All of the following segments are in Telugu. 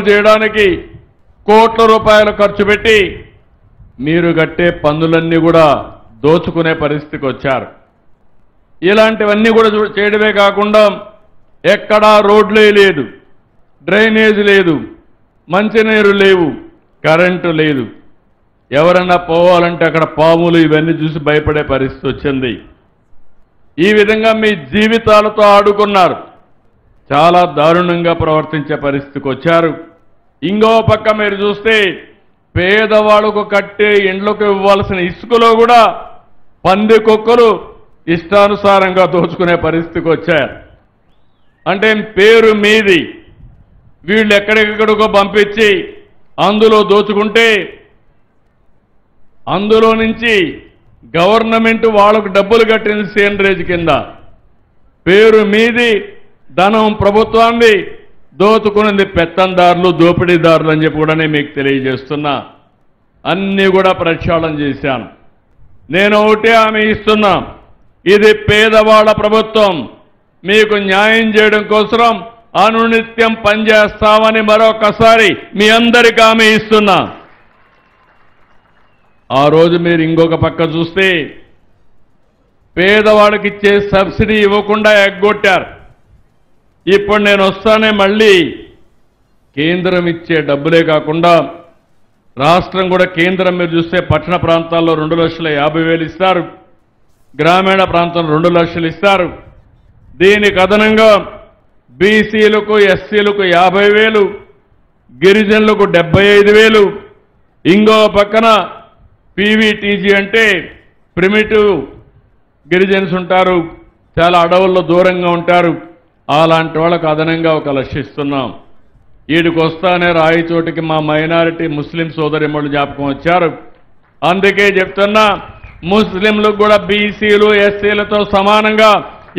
చేయడానికి కోట్ల రూపాయలు ఖర్చు పెట్టి మీరు కట్టే పన్నులన్నీ కూడా దోచుకునే పరిస్థితికి వచ్చారు. ఇలాంటివన్నీ కూడా చేయడమే కాకుండా ఎక్కడా రోడ్లే లేదు, డ్రైనేజ్ లేదు, మంచినీరు లేవు, కరెంటు లేదు. ఎవరన్నా పోవాలంటే అక్కడ పాములు ఇవన్నీ చూసి భయపడే పరిస్థితి వచ్చింది. ఈ విధంగా మీ జీవితాలతో ఆడుకున్నారు. చాలా దారుణంగా ప్రవర్తించే పరిస్థితికి వచ్చారు. ఇంకో పక్క మీరు చూస్తే పేదవాళ్ళకు కట్టే ఇండ్లకు ఇవ్వాల్సిన ఇసుకలో కూడా పందికొక్కలు ఇష్టానుసారంగా దోచుకునే పరిస్థితికి వచ్చారు. అంటే పేరు మీది వీళ్ళు ఎక్కడెక్కడికో పంపించి అందులో దోచుకుంటే అందులో నుంచి గవర్నమెంట్ వాళ్ళకు డబ్బులు కట్టింది సేంద్రేజ్ కింద. పేరు మీది, ధనం ప్రభుత్వాన్ని, దోచుకున్నది పెత్తందారులు, దోపిడీదారులు అని చెప్పి కూడా మీకు తెలియజేస్తున్నా. అన్నీ కూడా ప్రక్షాళన చేశాను. నేను ఒకటే హామీ ఇస్తున్నా, ఇది పేదవాళ్ళ ప్రభుత్వం. మీకు న్యాయం చేయడం కోసం అనునిత్యం పనిచేస్తామని మరొకసారి మీ అందరికీ హామీ ఇస్తున్నా. ఆ రోజు మీరు ఇంకొక పక్క చూస్తే పేదవాడికి ఇచ్చే సబ్సిడీ ఇవ్వకుండా ఎగ్గొట్టారు. ఇప్పుడు నేను వస్తానే మళ్ళీ కేంద్రం ఇచ్చే డబ్బులే కాకుండా రాష్ట్రం కూడా కేంద్రం మీరు చూస్తే పట్టణ ప్రాంతాల్లో 2,50,000 ఇస్తారు, గ్రామీణ ప్రాంతంలో 2 లక్షలు ఇస్తారు. దీనికి అదనంగా బీసీలకు, ఎస్సీలకు 50,000, గిరిజనులకు 75,000, ఇంకో పక్కన పీవీటీజీ అంటే ప్రిమిటివ్ గిరిజన్స్ ఉంటారు, చాలా అడవుల్లో దూరంగా ఉంటారు, అలాంటి వాళ్ళకు అదనంగా 1 లక్ష ఇస్తున్నాం. వీడికి వస్తానే రాయిచోటికి మా మైనారిటీ ముస్లిం సోదరిమణులు జ్ఞాపకం వచ్చారు. అందుకే చెప్తున్నా, ముస్లింలకు కూడా బీసీలు, ఎస్సీలతో సమానంగా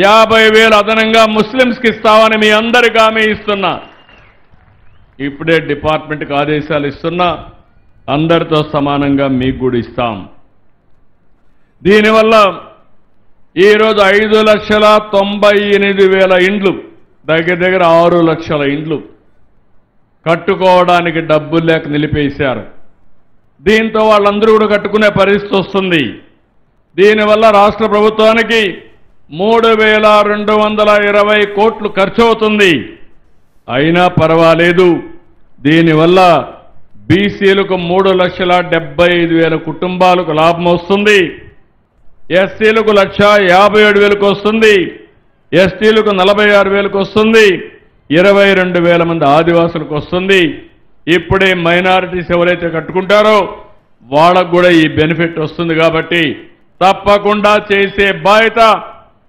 50,000 అదనంగా ముస్లింస్కి ఇస్తామని మీ అందరికీ హామీ ఇస్తున్నా. ఇప్పుడే డిపార్ట్మెంట్కి ఆదేశాలు ఇస్తున్నా, అందరితో సమానంగా మీకు కూడా ఇస్తాం. దీనివల్ల ఈరోజు 5,98,000 ఇండ్లు, దగ్గర దగ్గర 6 లక్షల ఇండ్లు కట్టుకోవడానికి డబ్బులు లేక నిలిపేశారు. దీంతో వాళ్ళందరూ కూడా కట్టుకునే పరిస్థితి వస్తుంది. దీనివల్ల రాష్ట్ర ప్రభుత్వానికి 3,220 కోట్లు ఖర్చు అవుతుంది. అయినా పర్వాలేదు, దీనివల్ల బీసీలకు 3,75,000 కుటుంబాలకు లాభం వస్తుంది, ఎస్సీలకు 1,57,000 వస్తుంది, ఎస్టీలకు 46,000 వస్తుంది, 22,000 మంది ఆదివాసులకు వస్తుంది. ఇప్పుడే మైనారిటీస్ ఎవరైతే కట్టుకుంటారో వాళ్ళకు కూడా ఈ బెనిఫిట్ వస్తుంది. కాబట్టి తప్పకుండా చేసే బాధ్యత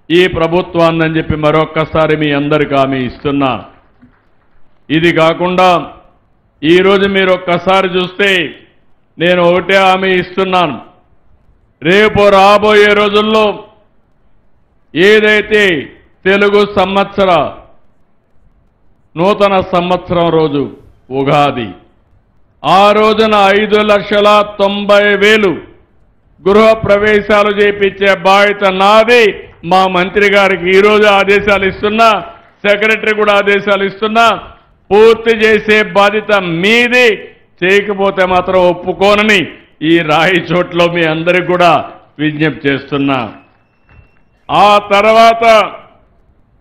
ఈ ప్రభుత్వాన్ని చెప్పి మరొక్కసారి మీ అందరికీ హామీ ఇస్తున్నా. ఇది కాకుండా ఈరోజు మీరు ఒక్కసారి చూస్తే నేను ఒకటే హామీ ఇస్తున్నాను, రేపు రాబోయే రోజుల్లో ఏదైతే తెలుగు సంవత్సర నూతన సంవత్సరం రోజు ఉగాది, ఆ రోజున 5,90,000 గృహ ప్రవేశాలు చేయించే బాధ్యత నాది. మా మంత్రి గారికి ఈరోజు ఆదేశాలు ఇస్తున్నా, సెక్రటరీ కూడా ఆదేశాలు ఇస్తున్నా, పూర్తి చేసే బాధ్యత మీది. చేయకపోతే మాత్రం ఒప్పుకోనని ఈ రాయిచోట్లో మీ అందరికి కూడా విజ్ఞప్తి చేస్తున్నా. ఆ తర్వాత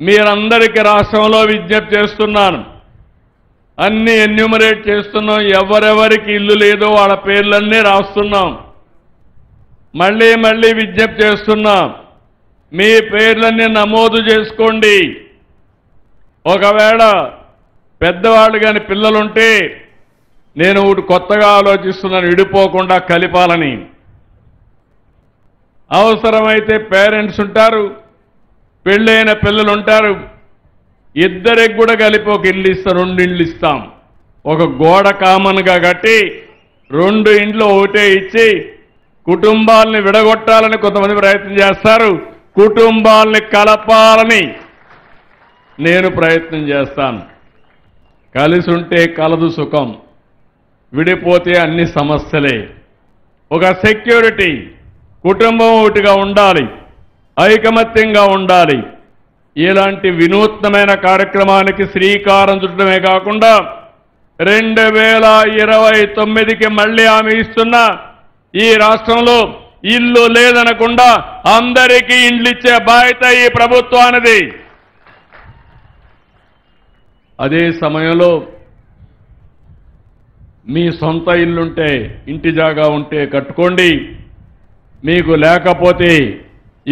మీరందరికీ రాష్ట్రంలో విజ్ఞప్తి చేస్తున్నాను, అన్ని ఎన్యూమరేట్ చేస్తున్నాం. ఎవరెవరికి ఇల్లు లేదో వాళ్ళ పేర్లన్నీ రాస్తున్నాం. మళ్ళీ మళ్ళీ విజ్ఞప్తి చేస్తున్నాం, మీ పేర్లన్నీ నమోదు చేసుకోండి. ఒకవేళ పెద్దవాళ్ళు కానీ పిల్లలుంటే నేను ఒకటి కొత్తగా ఆలోచిస్తున్నాను, విడిపోకుండా కలిపాలని. అవసరమైతే పేరెంట్స్ ఉంటారు, పెళ్ళైన పిల్లలు ఉంటారు, ఇద్దరికి కూడా కలిపి ఒక ఇల్లు ఇస్తాం, 2 ఇండ్లు ఇస్తాం. ఒక గోడ కామన్గా కట్టి 2 ఇండ్లు ఒకటే ఇచ్చి కుటుంబాలని విడగొట్టాలని కొంతమంది ప్రయత్నం చేస్తారు. కుటుంబాలని కలపాలని నేను ప్రయత్నం చేస్తాను. కలిసి ఉంటే కలదు సుఖం, విడిపోతే అన్ని సమస్యలే. ఒక సెక్యూరిటీ, కుటుంబం ఒకటిగా ఉండాలి, ఐకమత్యంగా ఉండాలి. ఇలాంటి వినూత్నమైన కార్యక్రమానికి శ్రీకారం చుట్టడమే కాకుండా 2029కి మళ్ళీ హామీ ఇస్తున్నా. ఈ రాష్ట్రంలో ఇల్లు లేదనకుండా అందరికీ ఇండ్లు ఇచ్చే బాధ్యత ఈ ప్రభుత్వానిది. అదే సమయంలో మీ సొంత ఇల్లుంటే, ఇంటి జాగా ఉంటే కట్టుకోండి. మీకు లేకపోతే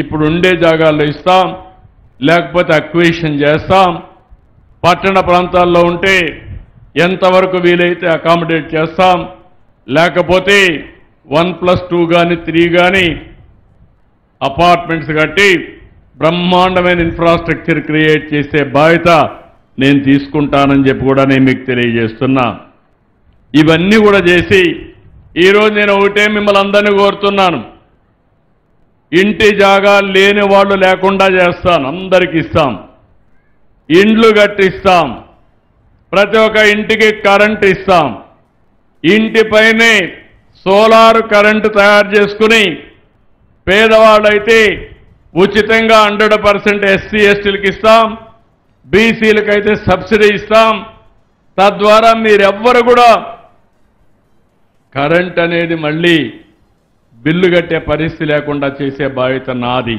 ఇప్పుడు ఉండే జాగాల్లో ఇస్తాం, లేకపోతే అక్విజిషన్ చేస్తాం. పట్టణ ప్రాంతాల్లో ఉంటే ఎంతవరకు వీలైతే అకామిడేట్ చేస్తాం. లేకపోతే 1+2 కానీ 3 కానీ అపార్ట్మెంట్స్ కట్టి బ్రహ్మాండమైన ఇన్ఫ్రాస్ట్రక్చర్ క్రియేట్ చేసే బాధ్యత నేను తీసుకుంటానని చెప్పి కూడా నేను మీకు తెలియజేస్తున్నా. ఇవన్నీ కూడా చేసి ఈరోజు నేను ఒకటే మిమ్మల్ని అందరినీ కోరుతున్నాను. ఇంటి జాగా లేని వాళ్ళు లేకుండా చేస్తాను, అందరికీ ఇస్తాం. ఇండ్లు కట్టిస్తాం, ప్రతి ఒక్క ఇంటికి కరెంట్ ఇస్తాం. ఇంటిపైనే సోలార్ కరెంటు తయారు చేసుకుని పేదవాళ్ళైతే ఉచితంగా 100% ఎస్సీ ఎస్టీలకు ఇస్తాం, బీసీలకైతే సబ్సిడీ ఇస్తాం. తద్వారా మీరెవ్వరు కూడా కరెంట్ అనేది మళ్ళీ బిల్లు కట్టే పరిస్థితి లేకుండా చేసే బాధ్యత నాది.